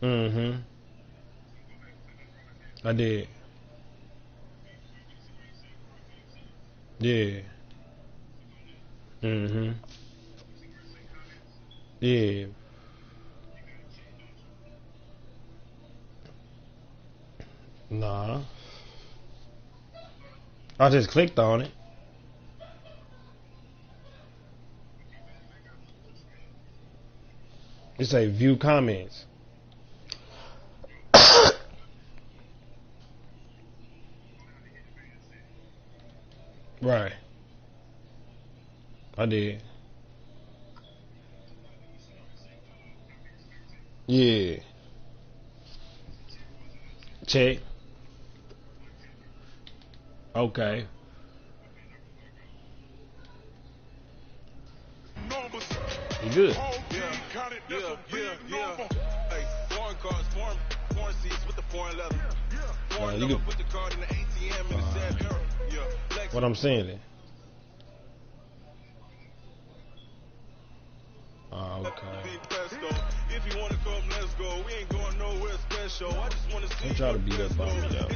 Mm-hmm. I did. Yeah. Mm-hmm. Yeah. Nah. I just clicked on it. It say view comments. Right. I did. Yeah. Check. Okay. You good. You good. What I'm saying then. Okay. Don't try to beat up on me though.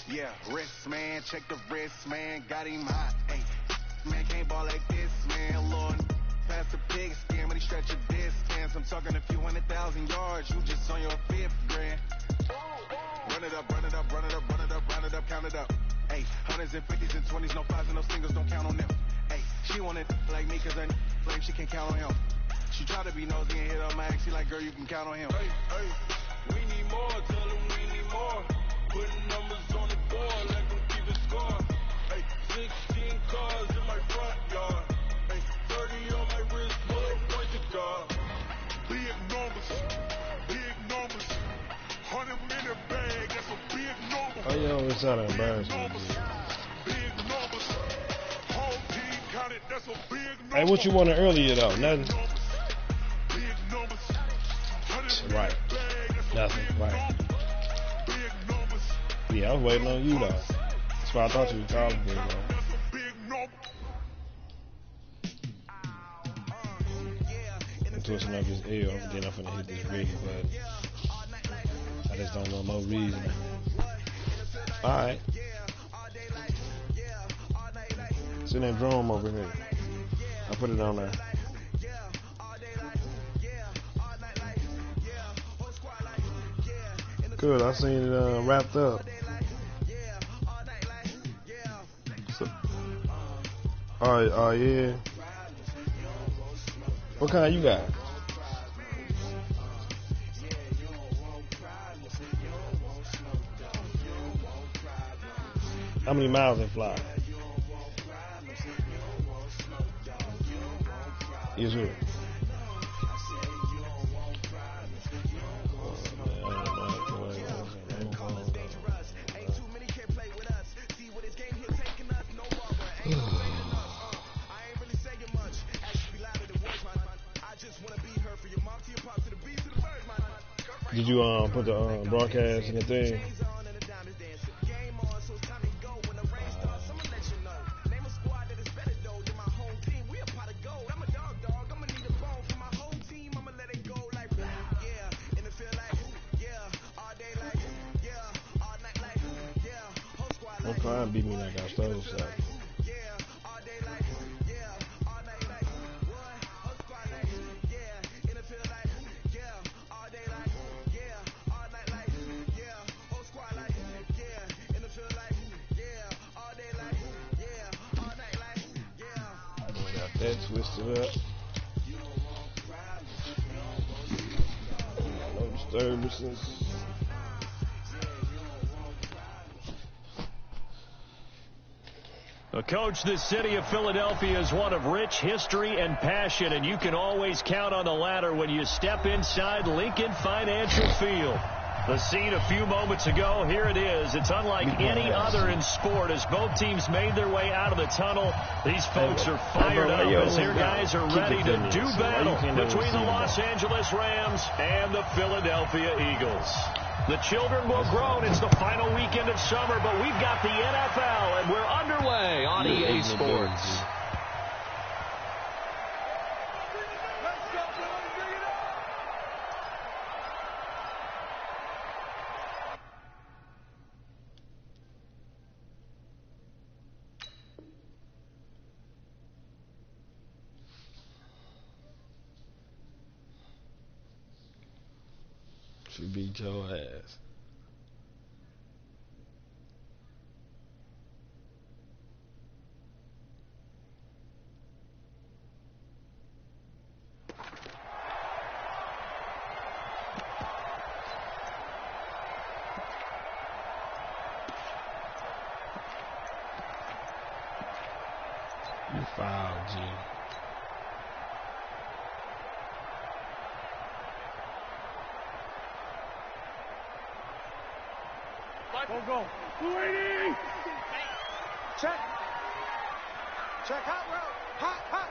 Yeah, wrist man, check the wrist man, got him hot. Hey, man can't ball like this, man. Lord, pass the pig skin, but he stretch a distance. I'm talking a few 100,000 yards, you just on your fifth grand. Run it up, run it up, run it up, run it up, round it up, count it up. Hey, hundreds and fifties and 20s, no fives and no singles, don't count on them. Hey, she want it like me, cause her flame, she can count on him. She try to be nosy and hit on my ex, she like, girl, you can count on him. Hey, hey, we need more, tell him we need more. Putting numbers on the board, let them keep it score. Hey, 16 cars in my front yard. Hey, 30 on my wrist, bullet point to God. Big numbers, 100 minute bag, that's a big number. Oh, yo, it's not embarrassing. Big numbers, whole team counted, that's a big number. Hey, what you wanted earlier though? Nothing. Big numbers, 100 Right. minute bag, that's a Nothing. big Right. number. Big numbers. Yeah, I was waiting on you though. That's why I thought you were calling me. I'm twisting up his L, then I'm finna hit this rig, but I just don't know no reason. Alright. Send that drum over here. I put it on there. Good, I seen it wrapped up. So, alright, yeah. What kind you got? How many miles it fly? Yes, sir. Did you put the broadcast in the thing? Don't try and beat me like I stole something. That twisted up. No disturbances. Well, Coach, the city of Philadelphia is one of rich history and passion, and you can always count on the latter when you step inside Lincoln Financial Field. The scene a few moments ago, here it is. It's unlike any other in sport as both teams made their way out of the tunnel. These folks are fired up as their guys are ready to do battle between the Los Angeles Rams and the Philadelphia Eagles. The children will grow. It's the final weekend of summer, but we've got the NFL, and we're underway on EA Sports. Should beat your ass. You foul, G. Go. 280. Check. Check. Hot route. Hot.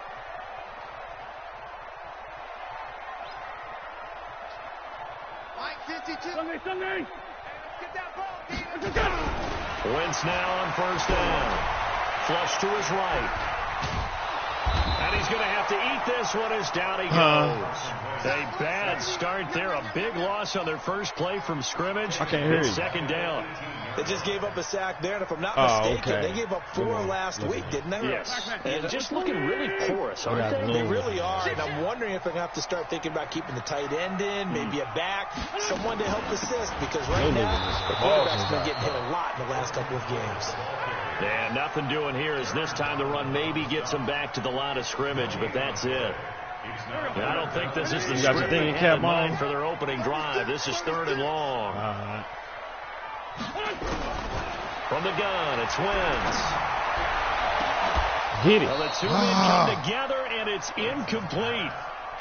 Mike 52. Sunday. Get that ball, Dean. Wentz now on first down. Flush to his right. And he's going to have to eat this one as down he goes. A bad start there. A big loss on their first play from scrimmage. I can't hear you. Second down. They just gave up a sack there, and if I'm not mistaken, they gave up 4 last week, didn't they? Yes. And just looking really porous, aren't they? They really are, and I'm wondering if they're going to have to start thinking about keeping the tight end in, maybe a back, someone to help assist, because right now, the quarterback's been getting hit a lot in the last couple of games. And nothing doing here as this time the run maybe gets them back to the line of scrimmage, but that's it. I don't think this is the script they had in mind for their opening drive. This is 3rd and long. From the gun, it's Wentz. Hit it. Well, the two men come together, and it's incomplete.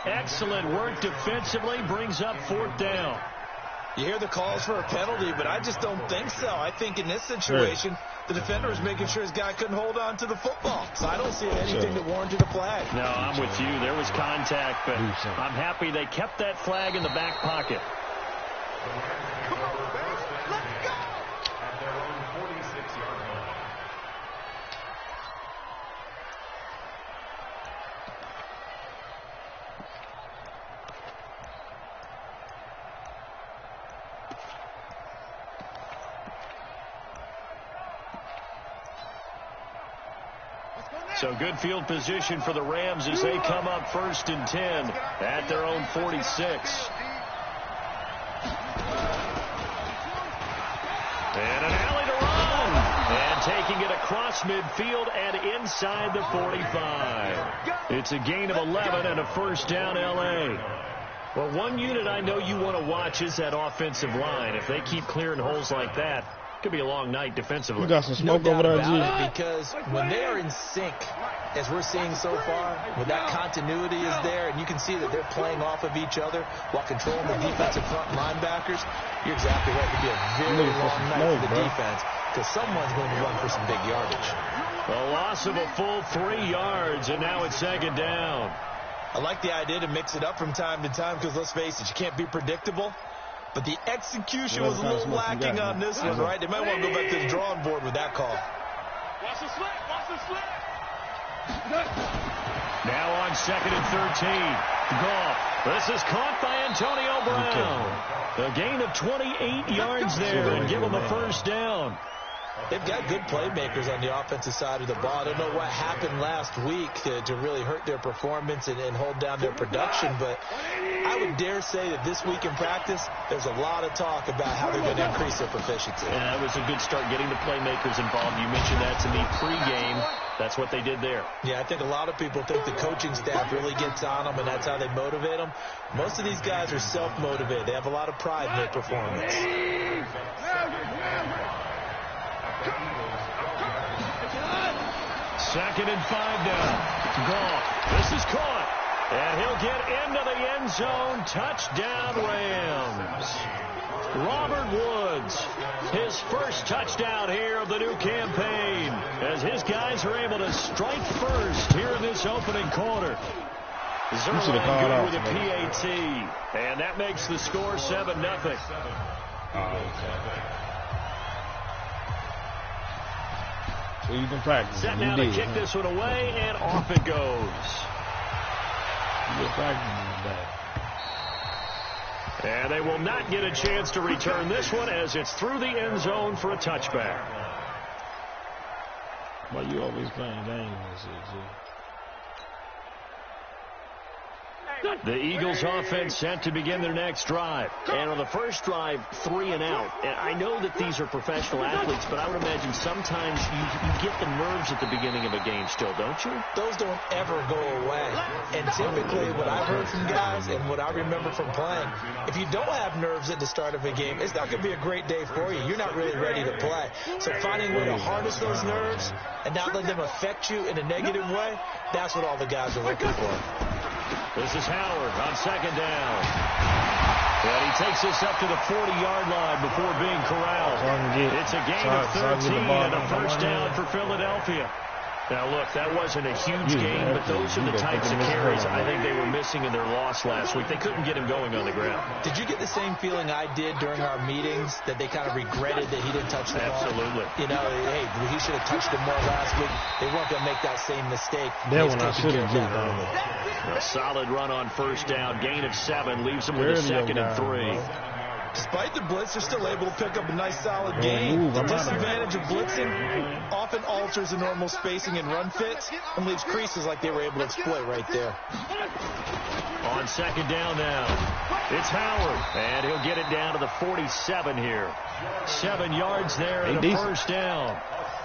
Excellent work defensively, brings up 4th down. You hear the calls for a penalty, but I just don't think so. I think in this situation, the defender was making sure his guy couldn't hold on to the football. So I don't see anything that warranted a flag. No, I'm with you. There was contact, but I'm happy they kept that flag in the back pocket. Come on, Bears. Let's go. At their own 46-yard line. So good field position for the Rams as they come up 1st and 10 at their own 46. And an alley to run. And taking it across midfield and inside the 45. It's a gain of 11 and a 1st down L.A. Well, one unit I know you want to watch is that offensive line. If they keep clearing holes like that, could be a long night defensively. You got some smoke over there, G. Because when they are in sync, as we're seeing so far, when that continuity is there, and you can see that they're playing off of each other while controlling the defensive front linebackers, you're exactly right. It could be a very long night for the defense because someone's going to run for some big yardage. A loss of a full 3 yards, and now it's 2nd down. I like the idea to mix it up from time to time because, let's face it, you can't be predictable. But the execution was a little lacking on this one, right? They might want to go back to the drawing board with that call. Watch the slit. Watch the slit. Now on 2nd and 13. Goff. This is caught by Antonio Brown. A gain of 28 yards there and give them a 1st down. They've got good playmakers on the offensive side of the ball. I don't know what happened last week to really hurt their performance and hold down their production, but I would dare say that this week in practice, there's a lot of talk about how they're going to increase their proficiency. Yeah, that was a good start getting the playmakers involved. You mentioned that to me pregame. That's what they did there. Yeah, I think a lot of people think the coaching staff really gets on them, and that's how they motivate them. Most of these guys are self-motivated. They have a lot of pride in their performance. 2nd and 5 now. Goff. This is caught. And he'll get into the end zone. Touchdown, Rams. Robert Woods, his first touchdown here of the new campaign, as his guys are able to strike first here in this opening quarter. Zerline good with a PAT, and that makes the score 7-0. So you can practice. Set now to kick this one away, and off it goes. You can practice that. And they will not get a chance to return this one as it's through the end zone for a touchback. Well, you always playing games and shit, too. The Eagles offense set to begin their next drive. And on the first drive, 3 and out. And I know that these are professional athletes, but I would imagine sometimes you get the nerves at the beginning of a game still, don't you? Those don't ever go away. And typically what I've heard from guys and what I remember from playing, if you don't have nerves at the start of a game, it's not going to be a great day for you. You're not really ready to play. So finding a way to harness those nerves and not let them affect you in a negative way, that's what all the guys are looking for. This is Howard on 2nd down. And he takes this up to the 40-yard line before being corralled. It's a gain of 13 and a first down for Philadelphia. Now, look, that wasn't a huge game, but those are the types of carries I think they were missing in their loss last week. They couldn't get him going on the ground. Did you get the same feeling I did during our meetings, that they kind of regretted that he didn't touch the ball? Absolutely. You know, hey, he should have touched it more last week. They weren't going to make that same mistake. That one I should have done. A solid run on first down, gain of 7, leaves them with a 2nd and 3. Despite the blitz, they're still able to pick up a nice solid gain. The disadvantage of blitzing often alters the normal spacing and run fits and leaves creases like they were able to exploit right there. On 2nd down now, it's Howard, and he'll get it down to the 47 here. 7 yards there and a first down.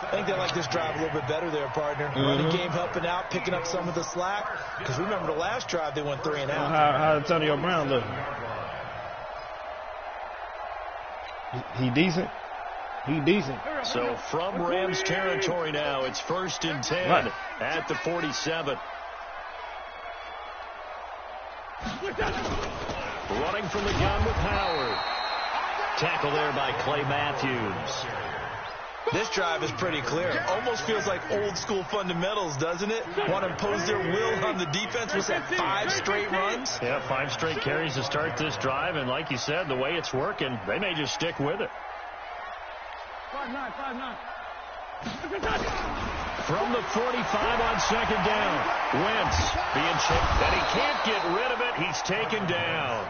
I think they like this drive a little bit better there, partner. Running game helping out, picking up some of the slack. Because remember the last drive, they went 3 and out. How Antonio Brown look? He decent? He decent. So from Rams territory now, it's 1st and 10 at the 47. Running from the gun with Howard. Tackle there by Clay Matthews. This drive is pretty clear. Almost feels like old school fundamentals, doesn't it? Want to impose their will on the defense. Was that 5 straight runs? Yeah, 5 straight carries to start this drive. And like you said, the way it's working, they may just stick with it. 5-9. From the 45 on 2nd down. Wentz being checked. And he can't get rid of it. He's taken down.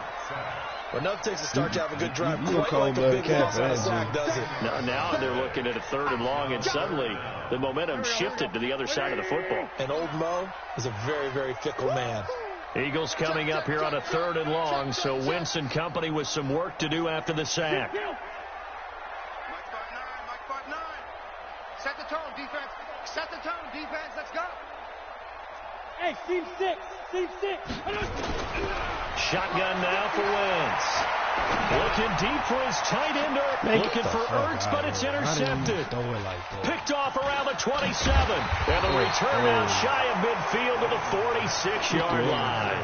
Well, enough takes a start to have a good drive. Quite like a big loss on a sack, does it? Now they're looking at a 3rd and long, and suddenly the momentum shifted to the other side of the football. And old Mo is a very, very fickle man. Eagles coming up here on a 3rd and long, so Wentz and company with some work to do after the sack. Mike 5-9. Set the tone, defense. Set the tone, defense. Let's go. Hey, team 6. Shotgun now for Wentz. Looking deep for his tight end. Looking for Ertz, but it's intercepted. Picked off around the 27. And the return out shy of midfield to the 46-yard line.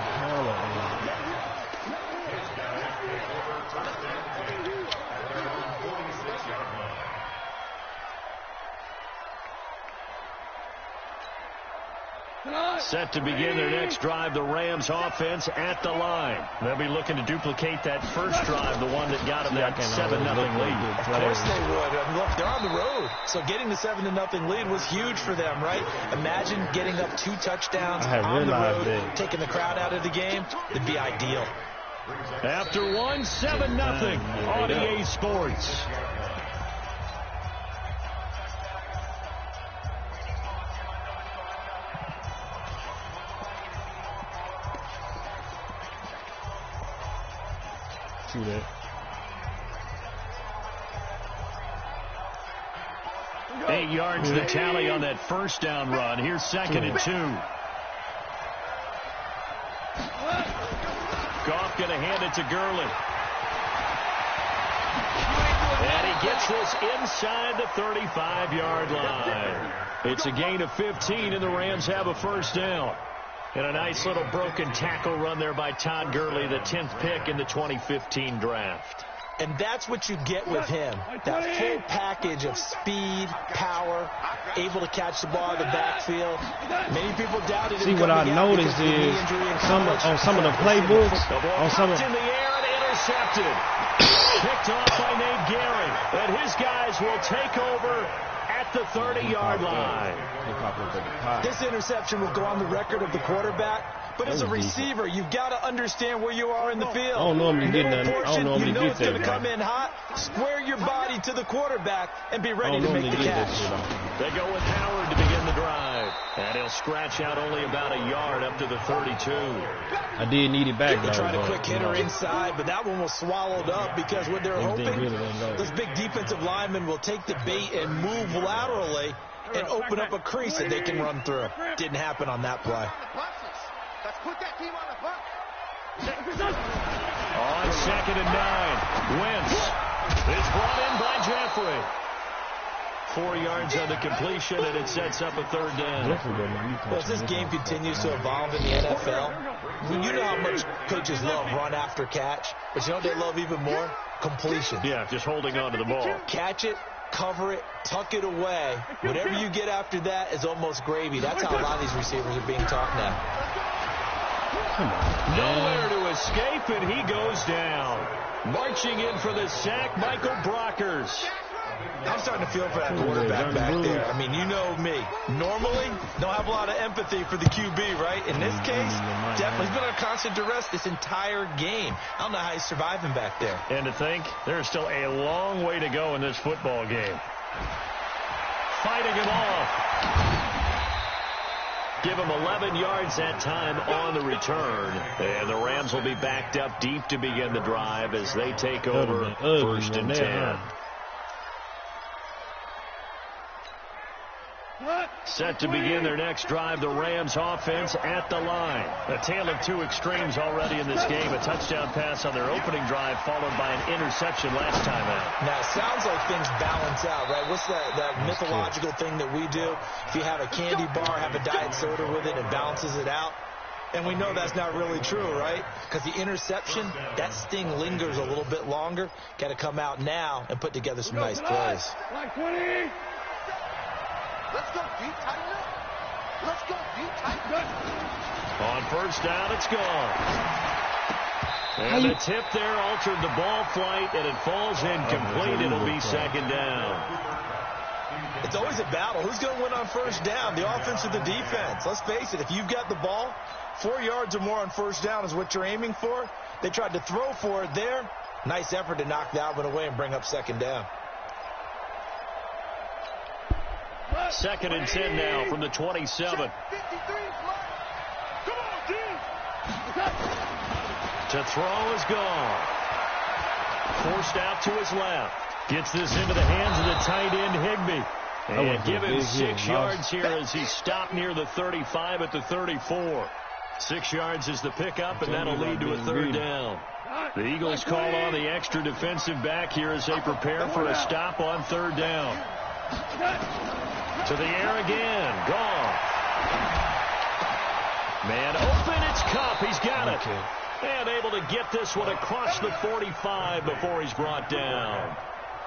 Set to begin their next drive, the Rams offense at the line. They'll be looking to duplicate that first drive, the one that got them that 7-0 lead. Of course they would. I mean, look, they're on the road. So getting the 7-0 lead was huge for them, right? Imagine getting up 2 touchdowns on the road, taking the crowd out of the game. It'd be ideal. After 1, 7-0 on EA Sports. That. 8 yards the tally on that first down run. Here's 2nd and 2. Goff going to hand it to Gurley. And he he gets this inside the 35-yard line. It's a gain of 15, and the Rams have a first down. And a nice little broken tackle run there by Todd Gurley, the 10th pick in the 2015 draft. And that's what you get with him. That full package of speed, power, able to catch the ball in the backfield. Many people doubted him. See, what I noticed is on some of the playbooks, on some of in the air and intercepted. Picked off by Nate Gehring. And his guys will take over at the 30-yard line. This interception will go on the record of the quarterback, but as a receiver, you've got to understand where you are in the field. I don't normally get that. I don't normally you know get it's that. going to come in hot. Square your body to the quarterback and be ready to make the catch. They go with Howard to begin the drive. And he'll scratch out only about a yard up to the 32. I did need it back, though. They tried a quick hitter inside, but that one was swallowed up because what they're hoping, this big defensive lineman will take the bait and move laterally and open up a crease that they can run through. Didn't happen on that play. Let's put that team on the bus. On 2nd and 9, Wentz is brought in by Jeffrey. 4 yards on the completion, and it sets up a third down. Well, as this game continues to evolve in the NFL, you know how much coaches love run after catch, but you know what they love even more? Completion. Yeah, just holding on to the ball. Catch it, cover it, tuck it away. Whatever you get after that is almost gravy. That's how a lot of these receivers are being taught now. Nowhere to escape, and he goes down. Marching in for the sack, Michael Brockers. I'm starting to feel for that quarterback back there. I mean, you know me. Normally, don't have a lot of empathy for the QB, right? In this case, definitely. He's been under constant duress this entire game. I don't know how he's surviving back there. And to think, there's still a long way to go in this football game. Fighting him off. Give him 11 yards that time on the return. And the Rams will be backed up deep to begin the drive as they take over 1st and 10. Set to begin their next drive, the Rams offense at the line. A tale of two extremes already in this game. A touchdown pass on their opening drive followed by an interception last time out. Now, it sounds like things balance out, right? What's that mythological thing that we do? If you have a candy bar, have a diet soda with it, it balances it out. And we know that's not really true, right? Because the interception, that sting lingers a little bit longer. Got to come out now and put together some nice plays. Let's go deep, tighten up. Let's go deep, tighten up. On 1st down, it's gone. And the tip there altered the ball flight, and it falls incomplete. It'll be 2nd down. It's always a battle. Who's going to win on 1st down, the offense or the defense? Let's face it, if you've got the ball, 4 yards or more on 1st down is what you're aiming for. They tried to throw for it there. Nice effort to knock that one away and bring up 2nd down. 2nd and 10 now from the 27. To throw is gone. Forced out to his left. Gets this into the hands of the tight end, Higbee. And give him 6 yards here as he stopped near the 35 at the 34. 6 yards is the pickup, and that'll lead to a 3rd down. The Eagles call on the extra defensive back here as they prepare for a stop on 3rd down. To the air again. Gone. Man open. It's Kupp. He's got it. And able to get this one across the 45 before he's brought down.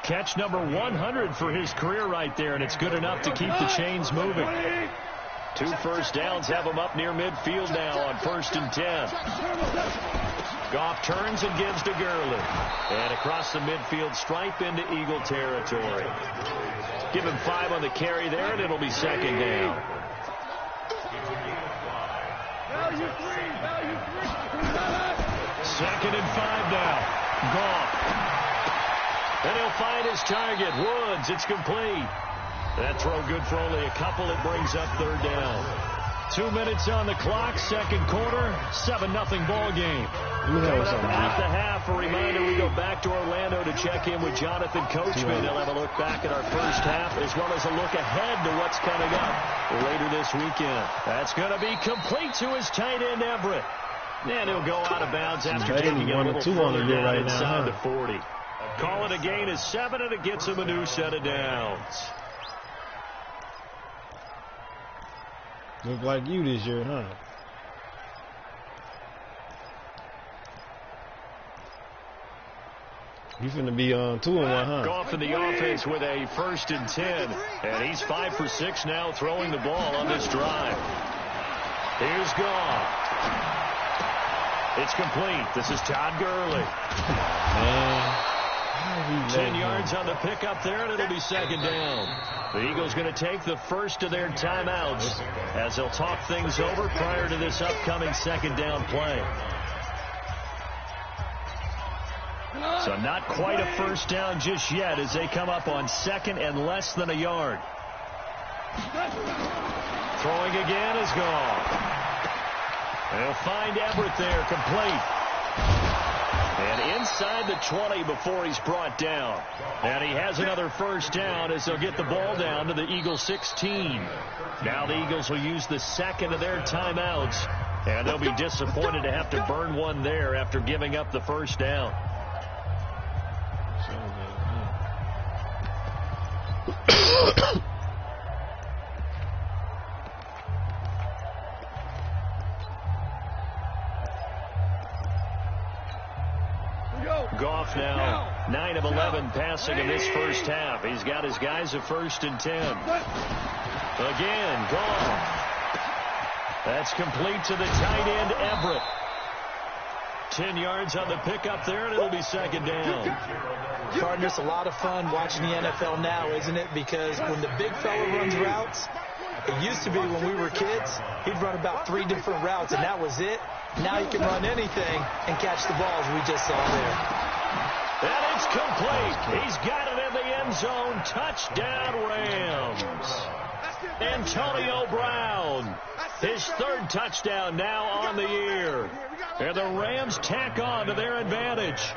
Catch number 100 for his career right there, and it's good enough to keep the chains moving. 2 first downs have him up near midfield now on 1st and 10. Goff turns and gives to Gurley. And across the midfield stripe into Eagle territory. Give him 5 on the carry there, and it'll be 2nd down. 2nd and 5 now. Goff. And he'll find his target. Woods. It's complete. That throw good for only a couple. It brings up 3rd down. 2 minutes on the clock. 2nd quarter. 7-0 ball game. Coming up at the half, a reminder, we go back to Orlando to check in with Jonathan Coachman. He'll have a look back at our first half as well as a look ahead to what's coming up later this weekend. That's going to be complete to his tight end, Everett. And he'll go out of bounds after taking a little further down inside the 40. Call it a gain of 7, and it gets him a new set of downs. Look like you this year, huh? You finna be on 2-1, huh? Goff in the offense with a 1st and 10. And he's 5 for 6 now throwing the ball on this drive. Here's Goff. It's complete. This is Todd Gurley. Man. 10 yards on the pickup there, and it'll be 2nd down. The Eagles going to take the first of their timeouts as they'll talk things over prior to this upcoming 2nd down play. So not quite a 1st down just yet as they come up on 2nd and less than a yard. Throwing again is gone. They'll find Everett there, complete. And inside the 20 before he's brought down. And he has another 1st down as they'll get the ball down to the Eagles 16. Now the Eagles will use the 2nd of their timeouts. And they'll be disappointed to have to burn one there after giving up the 1st down. Goff now 9 of 11 passing in this 1st half. He's got his guys a 1st and 10. Again, Goff. That's complete to the tight end, Everett. 10 yards on the pickup there, and it'll be 2nd down. Partner, it's a lot of fun watching the NFL now, isn't it? Because when the big fella runs routes, it used to be when we were kids, he'd run about 3 different routes, and that was it. Now he can run anything and catch the balls we just saw there. And it's complete. He's got it in the end zone. Touchdown, Rams. Antonio Brown, his 3rd touchdown now on the year. And the Rams tack on to their advantage.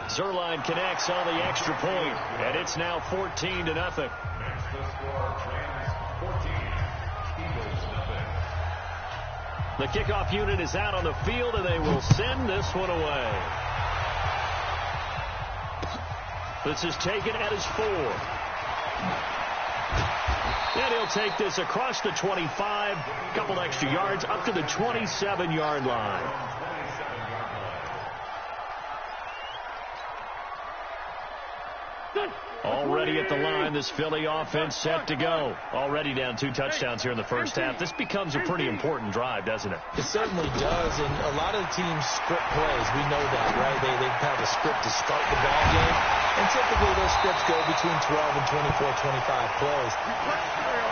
Zerline connects on the extra point, and it's now 14-0. The kickoff unit is out on the field, and they will send this one away. This is taken at his 4. And he'll take this across the 25, a couple extra yards, up to the 27-yard line. Already at the line, this Philly offense set to go. Already down 2 touchdowns here in the 1st half. This becomes a pretty important drive, doesn't it? It certainly does, and a lot of the teams script plays. We know that, right? They have a script to start the ball game, and typically those scripts go between 12 and 24, 25 plays.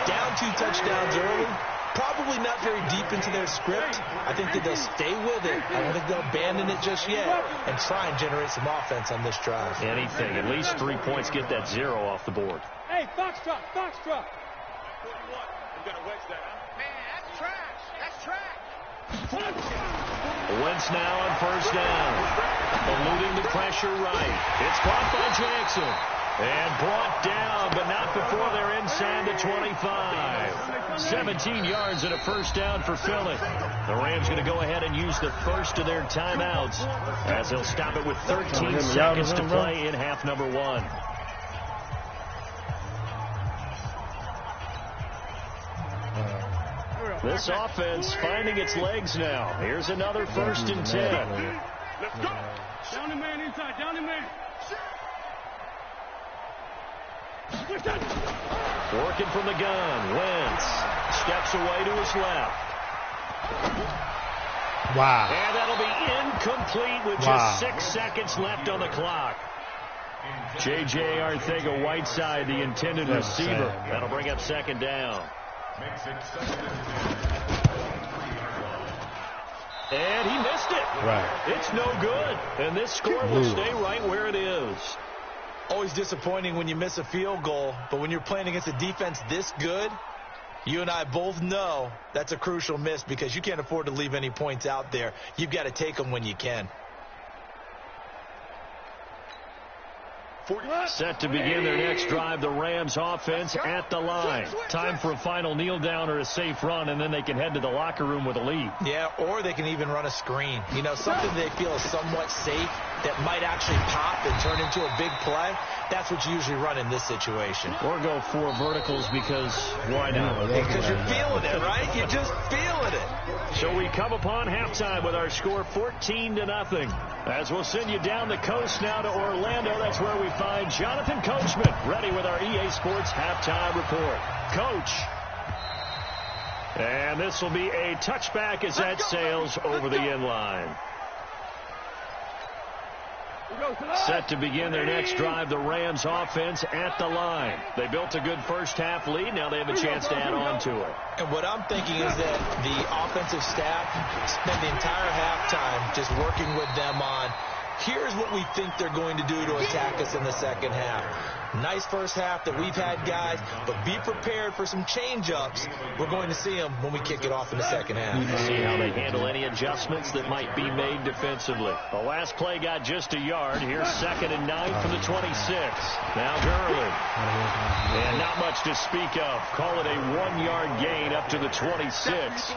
Down 2 touchdowns early, probably not very deep into their script. I think that they'll stay with it. I don't think they'll abandon it just yet and try and generate some offense on this drive. Anything. At least 3 points. Get that 0 off the board. Hey, Foxtrot, Foxtrot. You got to wedge that, huh? Man, that's trash. That's trash. Wentz now on 1st down. Eluding the pressure right. It's caught by Jackson. And brought down, but not before they're inside the 25. 17 yards and a 1st down for Philly. The Rams going to go ahead and use the 1st of their timeouts as they'll stop it with 13 seconds to play in half number 1. This offense finding its legs now. Here's another 1st and 10. Let's go. Down the man inside, down the man. Working from the gun. Wentz steps away to his left. Wow. And that'll be incomplete with just 6 seconds left on the clock. J.J. Arcega-Whiteside, the intended receiver. That'll bring up 2nd down. And he missed it. Right. It's no good. And this score will stay right where it is. Always disappointing when you miss a field goal, but when you're playing against a defense this good, you and I both know that's a crucial miss because you can't afford to leave any points out there. You've got to take them when you can. Set to begin their next drive, the Rams offense at the line. Time for a final kneel down or a safe run, and then they can head to the locker room with a lead. Yeah, or they can even run a screen. You know, something they feel is somewhat safe that might actually pop and turn into a big play. That's what you usually run in this situation. Or go 4 verticals because why not? Because you're feeling it, right? You're just feeling it. So we come upon halftime with our score 14-0. As we'll send you down the coast now to Orlando. That's where we find Jonathan Coachman ready with our EA Sports halftime report. Coach. And this will be a touchback as that sails over the end line. Set to begin their next drive, the Rams offense at the line. They built a good first half lead. Now they have a chance to add on to it. And what I'm thinking is that the offensive staff spent the entire halftime just working with them on, here's what we think they're going to do to attack us in the second half. Nice first half that we've had, guys, but be prepared for some change-ups. We're going to see them when we kick it off in the second half. See how they handle any adjustments that might be made defensively. The last play got just a yard. Here's 2nd and 9 from the 26. Now Gurley. And not much to speak of. Call it a 1-yard gain up to the 26.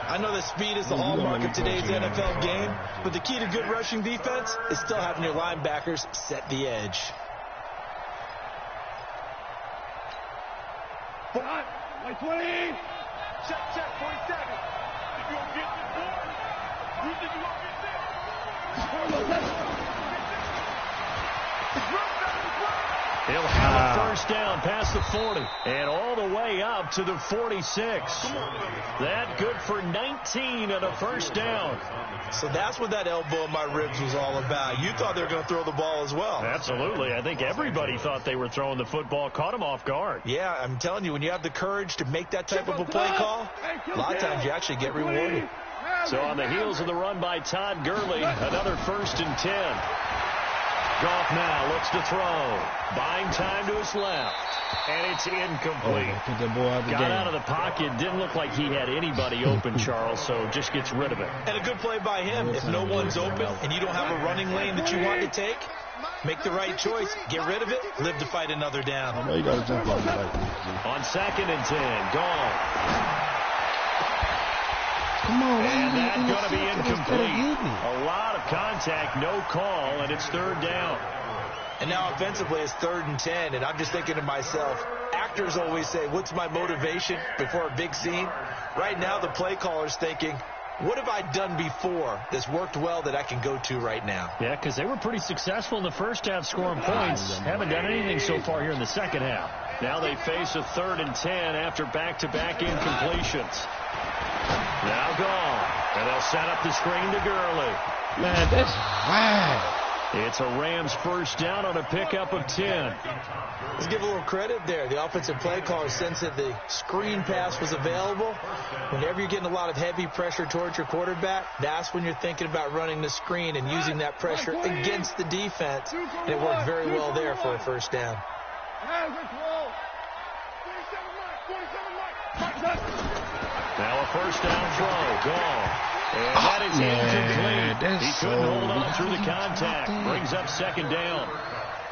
I know that speed is the hallmark of today's NFL game, but the key to good rushing defense is still having your linebackers set the edge. Like 20. Check, 47. If you don't get this board, who think you won't get this? He'll have a first down past the 40 and all the way up to the 46. That good for 19 and a first down. So that's what that elbow in my ribs was all about. You thought they were going to throw the ball as well. Absolutely. I think everybody thought they were throwing the football, caught him off guard. Yeah, I'm telling you, when you have the courage to make that type of a play call, a lot of times you actually get rewarded. So on the heels of the run by Todd Gurley, another 1st and 10. Goff now looks to throw. Buying time to his left. And it's incomplete. Got out of the pocket. Didn't look like he had anybody open, Charles, so just gets rid of it. And a good play by him. If no one's open and you don't have a running lane that you want to take, make the right choice. Get rid of it. Live to fight another down. You got to jump on On 2nd and 10. Gone. Come on, and that's going to be incomplete. A lot of contact, no call, and it's 3rd down. And now offensively it's 3rd and 10, and I'm just thinking to myself, actors always say, what's my motivation before a big scene? Right now the play caller's thinking, what have I done before that's worked well that I can go to right now? Yeah, because they were pretty successful in the first half scoring points. Haven't done anything so far here in the second half. Now they face a 3rd and 10 after back-to-back incompletions. Now gone. And they'll set up the screen to Gurley. Man, that's wild. It's a Rams first down on a pickup of 10. Let's give a little credit there. The offensive play caller sensed that the screen pass was available. Whenever you're getting a lot of heavy pressure towards your quarterback, that's when you're thinking about running the screen and using that pressure against the defense. And it worked very well there for a first down. Now a first down throw. Gone. And that is incomplete. He couldn't hold on through the contact. Brings up 2nd down.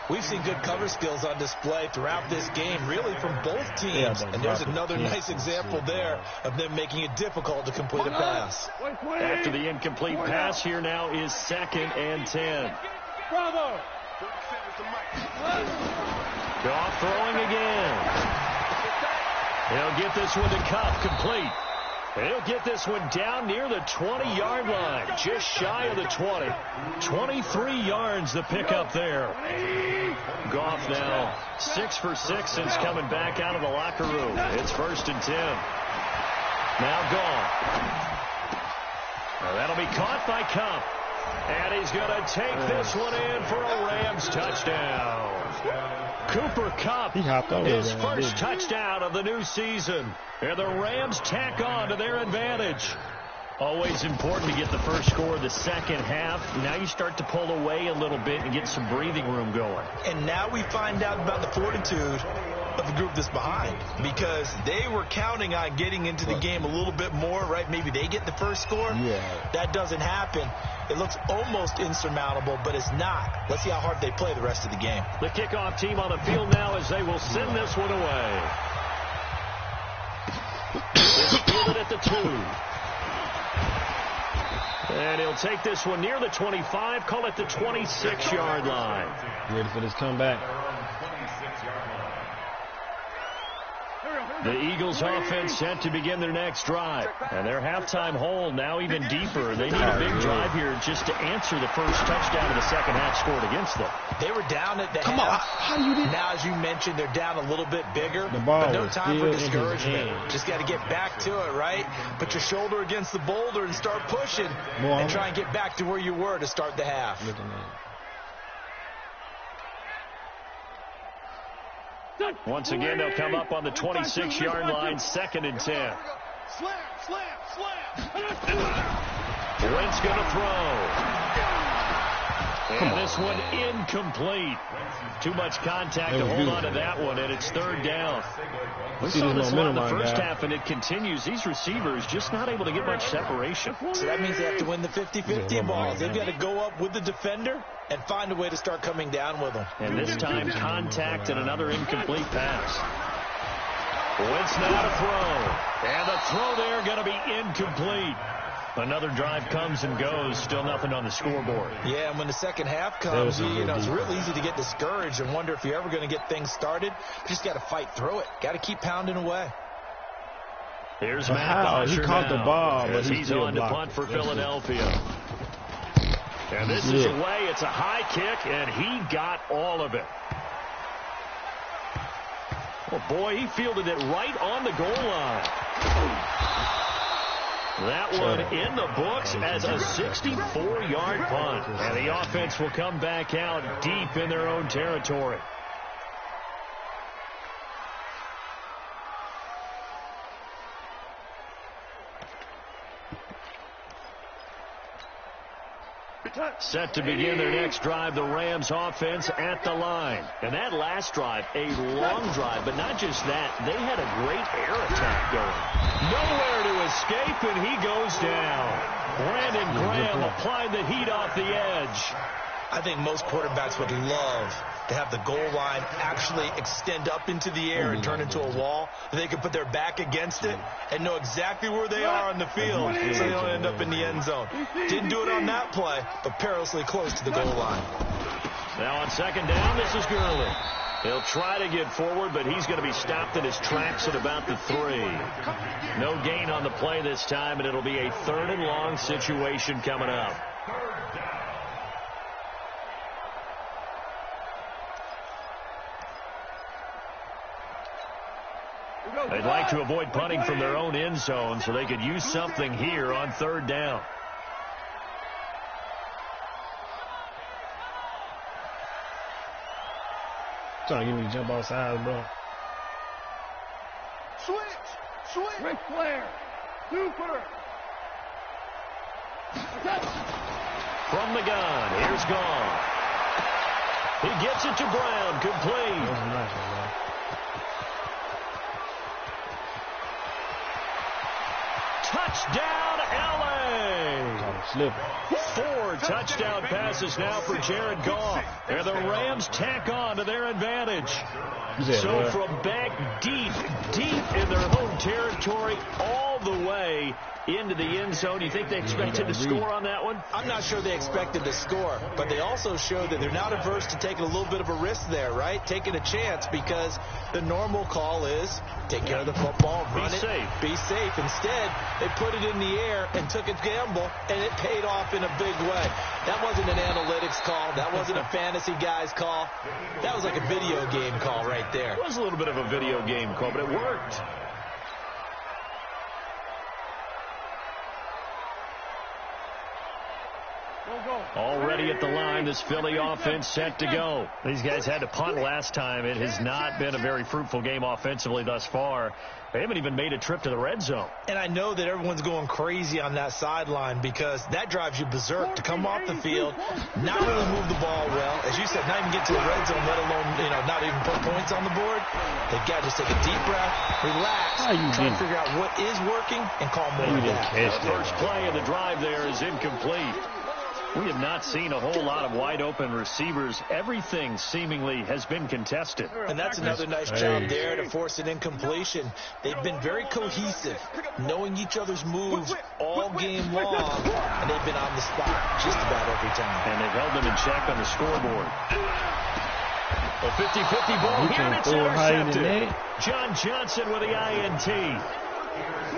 We've seen good cover skills on display throughout this game, really from both teams. And there's another nice example there of them making it difficult to complete a pass. After the incomplete pass, here now is 2nd and 10. Bravo. Goff throwing again. He'll get this one to Cup, complete. He'll get this one down near the 20-yard line, just shy of the 20. 23 yards the pickup there. Goff now 6 for 6 since coming back out of the locker room. It's 1st and 10. Now gone. That'll be caught by Cup. And he's going to take this one in for a Rams touchdown. Cooper Kupp, his first touchdown of the new season. And the Rams tack on to their advantage. Always important to get the first score of the second half. Now you start to pull away a little bit and get some breathing room going. And now we find out about the fortitude of the group that's behind, because they were counting on getting into the game a little bit more, right? Maybe they get the first score. Yeah. That doesn't happen. It looks almost insurmountable, but it's not. Let's see how hard they play the rest of the game. The kickoff team on the field now as they will send this one away. It's fielded at the 2. And he'll take this one near the 25, call it the 26-yard line. Ready for this comeback. The Eagles offense set to begin their next drive. And their halftime hole now even deeper. They need a big drive here just to answer the first touchdown of the second half scored against them. They were down at the half. Come on, how you did? Now, as you mentioned, they're down a little bit bigger. The ball but no was time still for in his discouragement. hand. Just got to get back to it, right? Put your shoulder against the boulder and start pushing. And try and get back to where you were to start the half. Once again, they'll come up on the 26-yard line, 2nd and 10. Wentz going to throw. And this one incomplete. Too much contact to hold on to that one, and it's 3rd down. We saw this one in the first half, and it continues. These receivers just not able to get much separation. So that means they have to win the 50-50 balls. They've got to go up with the defender and find a way to start coming down with them. And this time, contact and another incomplete pass. Wentz now to throw. And the throw there going to be incomplete. Another drive comes and goes. Still nothing on the scoreboard. Yeah, and when the second half comes, it's real easy to get discouraged and wonder if you're ever going to get things started. You just got to fight through it. Got to keep pounding away. Here's Matt Bosher. He caught the ball, but he's on to punt for Philadelphia. And this is away. It's a high kick, and he got all of it. Oh, boy, he fielded it right on the goal line. That one in the books as a 64-yard punt. And the offense will come back out deep in their own territory. Set to begin their next drive, the Rams offense at the line. And that last drive, a long drive, but not just that, they had a great air attack going. Nowhere to escape, and he goes down. Brandon Graham applied the heat off the edge. I think most quarterbacks would love to have the goal line actually extend up into the air and turn into a wall. They can put their back against it and know exactly where they are on the field so they don't end up in the end zone. Didn't do it on that play, but perilously close to the goal line. Now on 2nd down, this is Gurley. He'll try to get forward, but he's going to be stopped in his tracks at about the 3. No gain on the play this time, and it'll be a 3rd and long situation coming up. They'd like to avoid punting from their own end zone so they could use something here on 3rd down. Trying to get me to jump outside, bro. Switch! Ric Flair! Super! From the gun, here's Gone. He gets it to Brown, complete. Touchdown, L.A. 4 touchdown passes now for Jared Goff. And the Rams tack on to their advantage. So from back deep in their home territory, all the way into the end zone. You think they expected to score on that one? I'm not sure they expected to score, but they also showed that they're not averse to taking a little bit of a risk there, right? Taking a chance, because the normal call is take care of the football, run it, be safe. Instead, they put it in the air and took a gamble, and it paid off in a big way. That wasn't an analytics call. That wasn't a fantasy guy's call. That was like a video game call right there. It was a little bit of a video game call, but it worked. Already at the line, this Philly offense set to go. These guys had to punt last time. It has not been a very fruitful game offensively thus far. They haven't even made a trip to the red zone. And I know that everyone's going crazy on that sideline because that drives you berserk to come off the field, not really move the ball well. As you said, not even get to the red zone, let alone, not even put points on the board. They've got to just take a deep breath, relax, try to figure out what is working, and call more of that. The first play of the drive there is incomplete. We have not seen a whole lot of wide-open receivers. Everything seemingly has been contested. And that's another nice job there to force an incompletion. They've been very cohesive, knowing each other's moves all game long, and they've been on the spot just about every time. And they've held them in check on the scoreboard. A 50-50 ball here, and it's intercepted. John Johnson with the INT.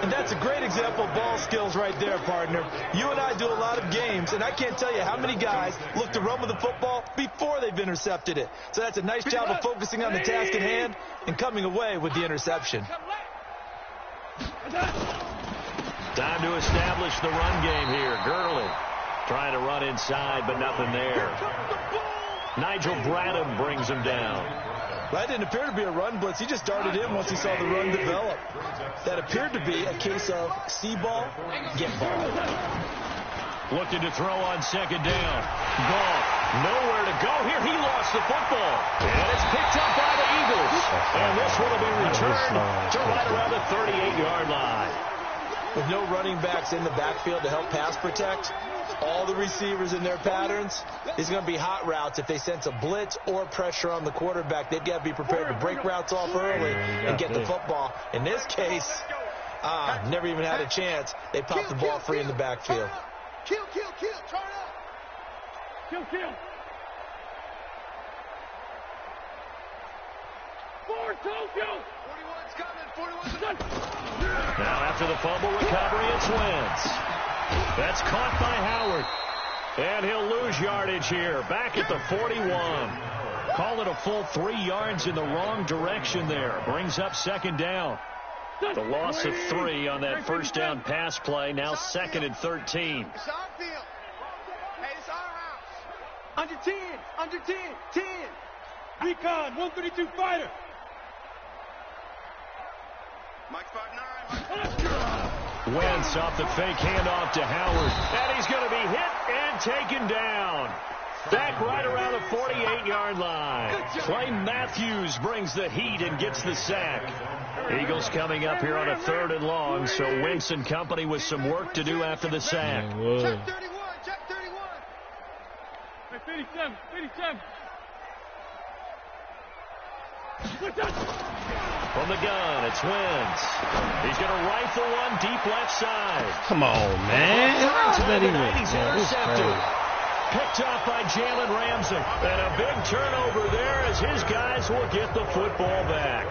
And that's a great example of ball skills right there, partner. You and I do a lot of games, and I can't tell you how many guys look to run with the football before they've intercepted it. So that's a nice job of focusing on the task at hand and coming away with the interception. Time to establish the run game here. Gurley trying to run inside, but nothing there. Nigel Bradham brings him down. That didn't appear to be a run blitz. He just darted in once he saw the run develop. That appeared to be a case of see ball, get ball. Looking to throw on second down. Goff, nowhere to go here. He lost the football. And it's picked up by the Eagles. And this one will be returned to right around the 38-yard line. With no running backs in the backfield to help pass protect, all the receivers in their patterns, it's going to be hot routes. If they sense a blitz or pressure on the quarterback, they've got to be prepared to break routes off early and get the football. In this case, never even had a chance. They popped the ball free in the backfield. Kill, turn up. Kill. Forward, Tokyo. 41's coming, 41's done. Now after the fumble recovery, it's Wentz. That's caught by Howard. And he'll lose yardage here. Back at the 41. Call it a full 3 yards in the wrong direction there. Brings up second down. The loss of 3 on that first down pass play. Now second and 13. It's our field. Hey, it's our house. Under 10. Recon, 132 fighter. Mike 5'9". Wentz off the fake handoff to Howard. And he's going to be hit and taken down. Back right around the 48-yard line. Clay Matthews brings the heat and gets the sack. Eagles coming up here on a 3rd and long, so Wentz and company with some work to do after the sack. Check 31. Hey, 57. From the gun, it's Wentz. He's going to rifle one deep left side. Come on, man. How's that even? He's intercepted. Picked off by Jalen Ramsey. And a big turnover there as his guys will get the football back.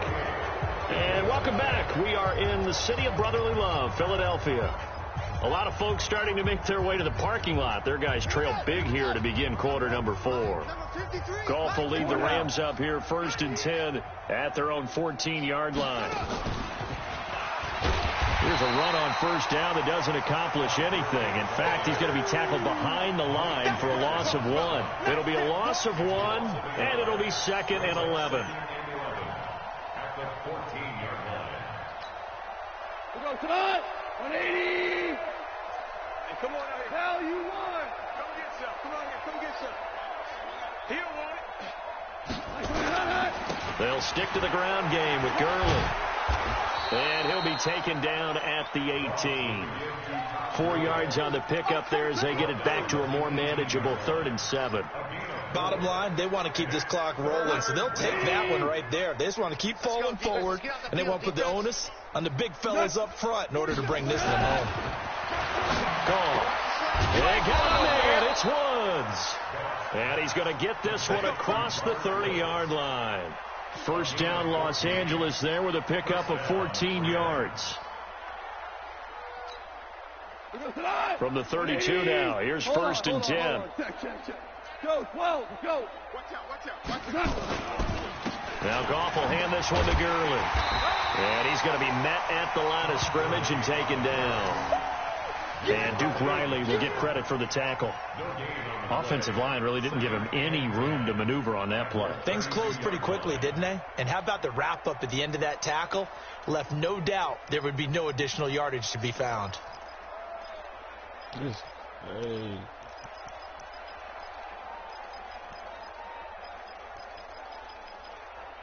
And welcome back. We are in the city of brotherly love, Philadelphia. A lot of folks starting to make their way to the parking lot. Their guys trail big here to begin quarter number 4. Goff will lead the Rams up here 1st and 10 at their own 14-yard line. Here's a run on first down that doesn't accomplish anything. In fact, he's going to be tackled behind the line for a loss of 1. It'll be a loss of 1, and it'll be 2nd and 11. We'll go tonight. 180. Hey, come on out here. Hell, you won. Come get some. Come on here. Come get some. He'll want it. They'll stick to the ground game with Gurley. And he'll be taken down at the 18. 4 yards on the pickup there as they get it back to a more manageable 3rd and 7. Bottom line, they want to keep this clock rolling, so they'll take that one right there. They just want to keep falling forward, and they want to put the onus on the big fellas up front in order to bring this one home. Goal. They got him there. It's Woods. And he's going to get this one across the 30-yard line. First down, Los Angeles there with a pickup of 14 yards. From the 32 now. Here's 1st and 10. Go, 12, go. Watch out. Now Goff will hand this one to Gurley. And he's going to be met at the line of scrimmage and taken down. And Duke Riley will get credit for the tackle. Offensive line really didn't give him any room to maneuver on that play. Things closed pretty quickly, didn't they? And how about the wrap-up at the end of that tackle? Left no doubt there would be no additional yardage to be found. Hey.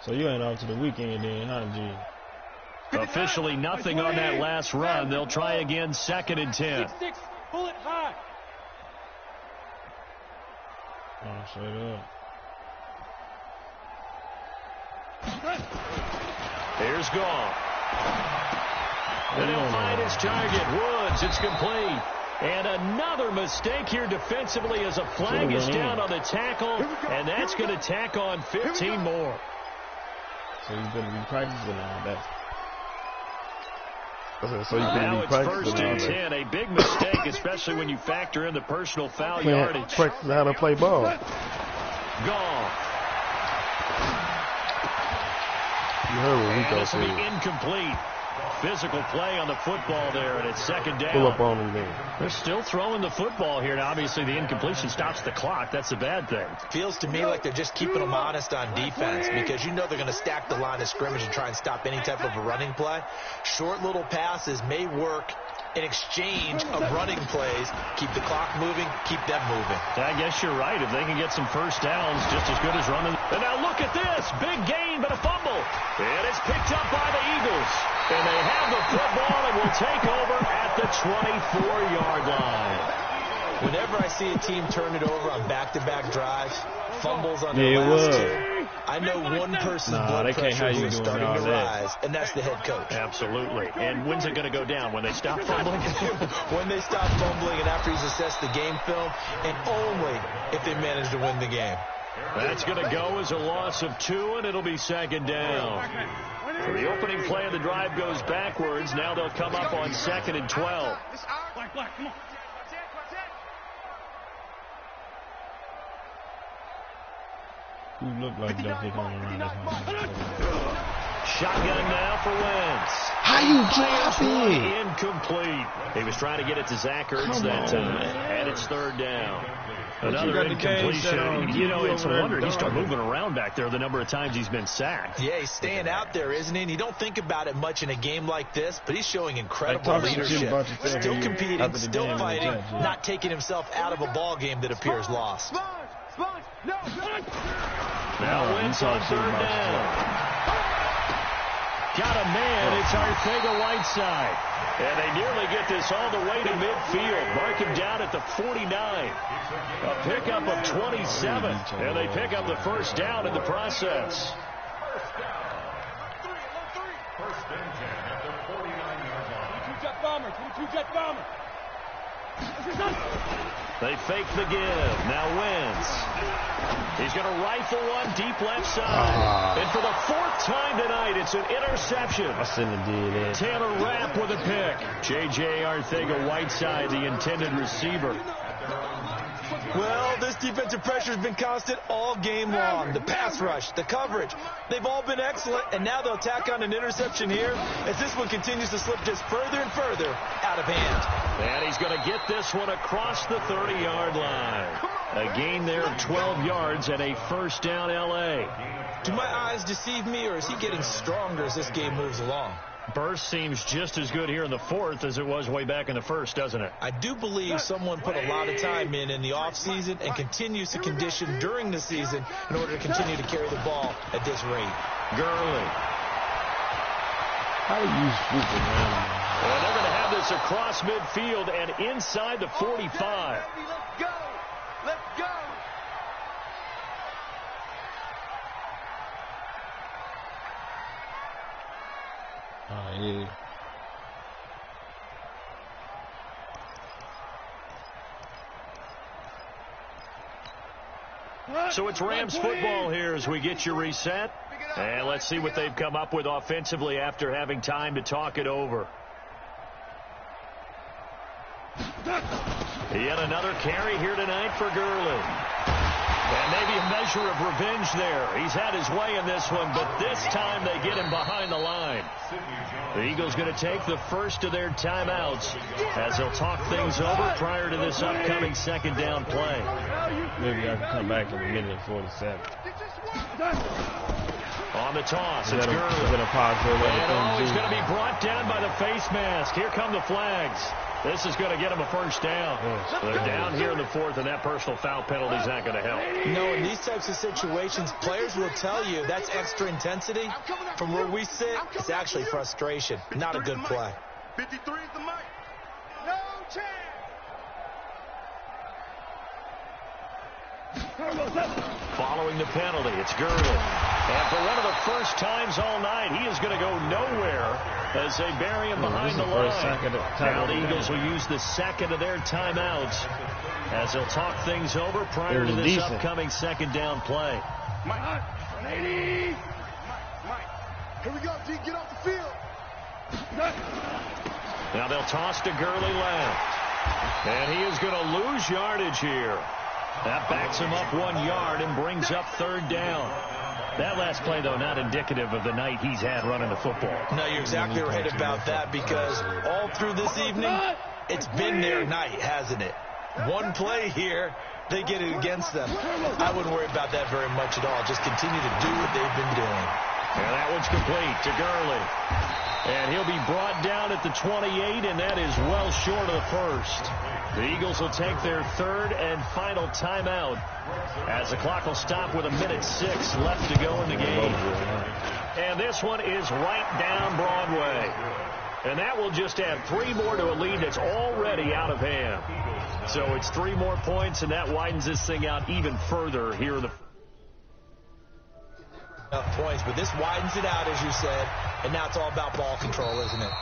So you ain't off to the weekend then, huh, G? Officially nothing on that last run. They'll try again, 2nd and 10. 6-6, pull it high. Oh, straight up. Here's Goff. And he'll find his target. Woods, it's complete. And another mistake here defensively as a flag is down on the tackle, and that's going to tack on 15 more. So he's going to be practicing on that. So you Now it's 1st and 10. A big mistake, especially when you factor in the personal foul yardage. Practice how to play ball. Goff. You heard what Rico This will said. be incomplete. Physical play on the football there, and it's 2nd down. Pull up on him then. They're still throwing the football here. Now, obviously, the incompletion stops the clock. That's a bad thing. Feels to me like they're just keeping them honest on defense because you know they're going to stack the line of scrimmage and try and stop any type of a running play. Short little passes may work in exchange of running plays. Keep the clock moving, keep them moving. I guess you're right. If they can get some first downs, just as good as running. And now look at this. Big gain, but a fumble. And it's picked up by the Eagles. And they have the football and will take over at the 24-yard line. Whenever I see a team turn it over on back-to-back drives, fumbles on their last two, I know one person's blood pressure is starting to rise, and that's the head coach. Absolutely. And when's it going to go down? When they stop fumbling? When they stop fumbling and after he's assessed the game film, and only if they manage to win the game. That's going to go as a loss of 2, and it'll be 2nd down. So the opening play of the drive goes backwards. Now they'll come up on 2nd and 12. Black, come on. Who looked like Duffy coming around this home? Shotgun now for Wentz. How you drop it? Incomplete. He was trying to get it to Zach Ertz that time. And it's 3rd down. Another incompletion. You know, it's a wonder he started moving around back there the number of times he's been sacked. Yeah, he's staying out there, isn't he? And you don't think about it much in a game like this, but he's showing incredible leadership. Still competing, still fighting, not taking himself out of a ball game that appears lost. Now Wentz on 3rd down. Got a man. It's Arcega-Whiteside. And they nearly get this all the way to midfield. Mark him down at the 49. A pickup of 27. And they pick up the 1st down in the process. First and 10 at the 49-yard line. 22-jet bomber, 22-jet bomber. They fake the give. Now Wentz. He's going to rifle one deep left side. And for the 4th time tonight, it's an interception. I shouldn't have did that. Taylor Rapp with a pick. J.J. Arcega-Whiteside, the intended receiver. Well, this defensive pressure has been constant all game long. The pass rush, the coverage, they've all been excellent, and now they'll tack on an interception here as this one continues to slip just further and further out of hand. And he's going to get this one across the 30-yard line. A gain there of 12 yards and a 1st down L.A. Do my eyes deceive me, or is he getting stronger as this game moves along? Burst seems just as good here in the 4th as it was way back in the 1st, doesn't it? I do believe someone put a lot of time in the offseason and continues to condition during the season in order to continue to carry the ball at this rate. Gurley. How do you swoop it around? Well, they're going to have this across midfield and inside the 45. Let's go. Let's go. Oh, yeah. So it's Rams football here as we get you reset. And let's see what they've come up with offensively after having time to talk it over. Yet another carry here tonight for Gurley. And maybe a measure of revenge there. He's had his way in this one, but this time they get him behind the line. The Eagles going to take the first of their timeouts as they'll talk things over prior to this upcoming second down play. Maybe I can come back in a minute and 47. On the toss, it's Is Gurley. it a positive? And he's going to be brought down by the face mask. Here come the flags. This is going to get him a first down. They're down here in the fourth, and that personal foul penalty is not going to help. No, in these types of situations, players will tell you that's extra intensity. From where we sit, it's actually frustration. Not a good play. 53 is the mic. No chance. Following the penalty, it's Gurley. And for one of the first times all night, he is going to go nowhere as they bury him behind the line. Now the Eagles will use the second of their timeouts as they'll talk things over prior to this upcoming second down play. Mike, 180. Mike, here we go, G, get off the field. Now they'll toss to Gurley left. And he is going to lose yardage here. That backs him up 1 yard and brings up third down. That last play, though, not indicative of the night he's had running the football. No, you're exactly right about that, because all through this evening, it's been their night, hasn't it? One play here, they get it against them. I wouldn't worry about that very much at all. Just continue to do what they've been doing. And that one's complete to Gurley. And he'll be brought down at the 28, and that is well short of the first. The Eagles will take their third and final timeout as the clock will stop with 1:06 left to go in the game. And this one is right down Broadway. And that will just add 3 more to a lead that's already out of hand. So it's 3 more points, and that widens this thing out even further here in the points, but this widens it out, as you said, and now it's all about ball control, isn't it?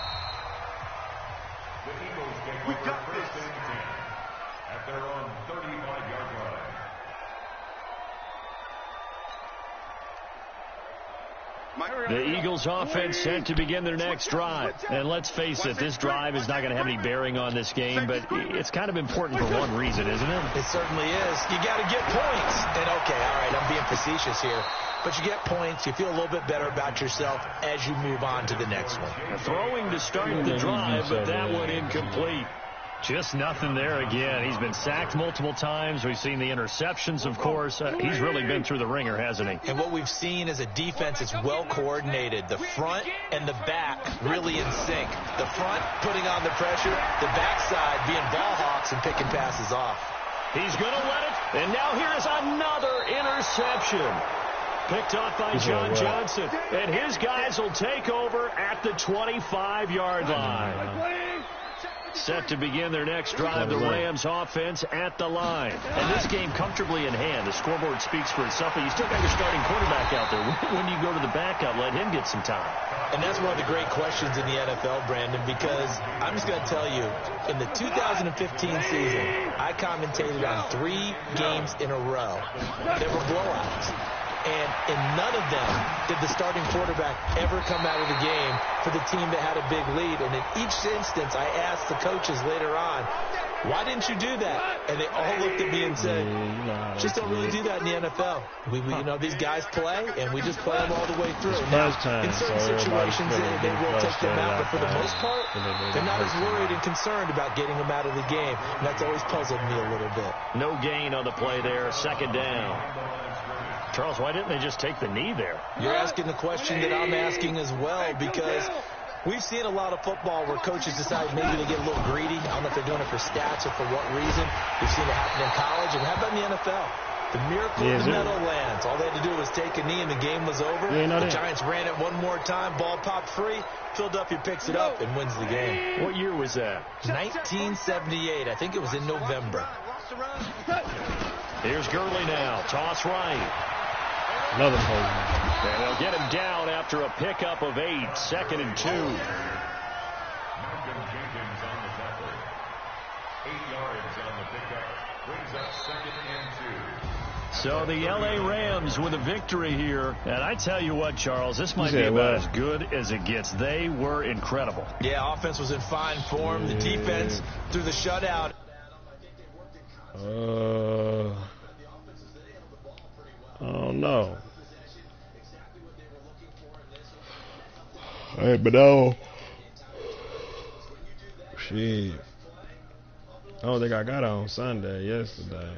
We got this. At their own 35-yard line. The Eagles offense set to begin their next drive. And let's face it, this drive is not going to have any bearing on this game, but it's kind of important for one reason, isn't it? It certainly is. You got to get points. And, okay, all right, I'm being facetious here. But you get points, you feel a little bit better about yourself as you move on to the next one. Throwing to start the drive, but that one incomplete. Just nothing there again. He's been sacked multiple times. We've seen the interceptions, of course. He's really been through the ringer, hasn't he? And what we've seen is a defense that's well coordinated. The front and the back really in sync. The front putting on the pressure, the backside being ball hawks and picking passes off. He's going to let it, and now here's another interception. Picked off by John Johnson. And his guys will take over at the 25-yard line. Set to begin their next drive, the Rams offense at the line. And this game comfortably in hand. The scoreboard speaks for itself, but you still got your starting quarterback out there. When do you go to the backup? Let him get some time. And that's one of the great questions in the NFL, Brandon, because I'm just going to tell you, in the 2015 season, I commentated on 3 games in a row. There were blowouts. And in none of them did the starting quarterback ever come out of the game for the team that had a big lead. And in each instance, I asked the coaches later on, why didn't you do that? And they all looked at me and said, just don't really do that in the NFL. We you know, these guys play, and we just play them all the way through. Now, in certain situations, they will take them out, but for the most part, they're not as worried and concerned about getting them out of the game. And that's always puzzled me a little bit. No gain on the play there, second down. Charles, why didn't they just take the knee there? You're asking the question that I'm asking as well, because we've seen a lot of football where coaches decide maybe they get a little greedy. I don't know if they're doing it for stats or for what reason. We've seen it happen in college, and how about in the NFL? The miracle of the Meadowlands. All they had to do was take a knee, and the game was over. The Giants ran it one more time. Ball popped free. Philadelphia picks it up and wins the game. What year was that? 1978. I think it was in November. Here's Gurley now. Toss right. Another play. And they'll get him down after a pickup of 8. 2nd and 2. Malcolm Jenkins on the tackle. 8 yards on the pickup. Brings up 2nd and 2. So the L.A. Rams with a victory here. And I tell you what, Charles, this might be about as good as it gets. They were incredible. Yeah, offense was in fine form. The defense through the shutout. I don't know. Hey, but no. Shit. I don't think I got it on Sunday yesterday.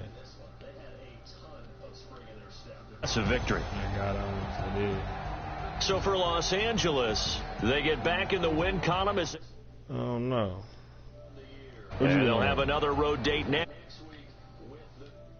That's a victory. I got on today. So for Los Angeles, they get back in the win column as I don't know. and they'll have another road date next.